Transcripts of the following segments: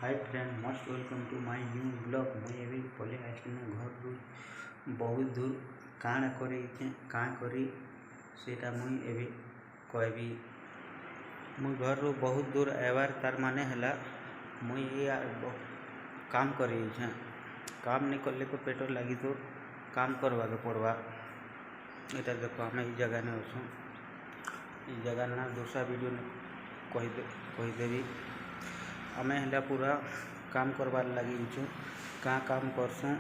Hi friend, most welcome to my new blog. मुझे भी पले आसना घर रू बहुत दूर काण करी सेटा मुई एबे कहबी। मुई घर रू बहुत दूर आवार तार माने हला मुई काम करी काम नहीं करले तो पेट लगी तो काम करवा के पड़वा। इटा देखो आम ई जगह ने अच्छु ई जगह ना दूसरा वीडियो ने कहीदेवी। आम है पूरा काम करवार लगी क्या काम करसूँ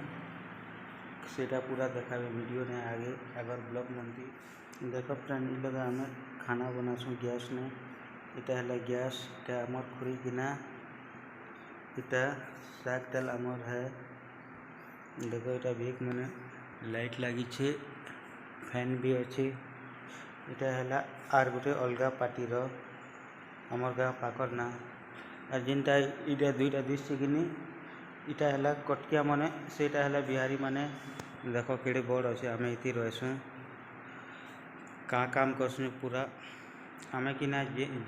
सेटा पूरा देखा वीडियो ने आगे अगर ब्लॉग मंदी देख फ्रेंड। ई लगा आम खाना बनासूँ गैस ने। इटा है गैस इटा आमर खुरी किना इटा साग तेल आमर है। देखो इटा भी मैंने लाइट लगी छे फैन भी अच्छे। इटा है आर गोटे अलगा पार्टीर आमर गाँव पाकर ना और जिनटा इटा दुईटा दिशे कि इटा है कटकिया माने सेटा है बिहारी माने। देख केड़े बड़ अच्छे आम इति रहसूँ काम करसूँ पूरा आम कि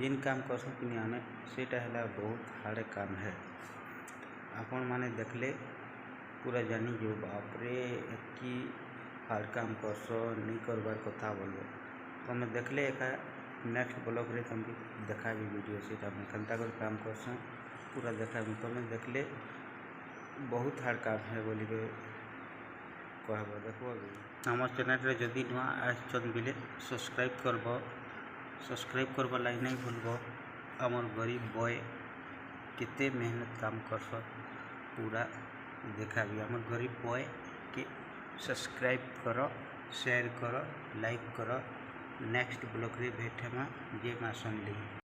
जिन काम करसूँ कि आम सेटा है बहुत हार्ड काम है। आपण माने देखले पूरा जानी जो बापरे कि हार्ड काम करस नहीं करबार कथा बोलो तुम देखले एका नेक्स्ट ब्लॉग रे तुम देखा वीडियो से केन्ता कर काम करसूँ पूरा देखा तुम देखले बहुत हार्ड काम है बोली कहब। देखो आम चैनल जदि नुआ आसन बिले सब्सक्राइब करब लाइन नहीं भूलब। आमर गरीब बॉय केते मेहनत काम करस पूरा देखा भी आमर गरीब बॉय के सब्सक्राइब कर शेयर कर लाइक कर। नेक्स्ट ब्लॉग रे भेटे जे मासन ली।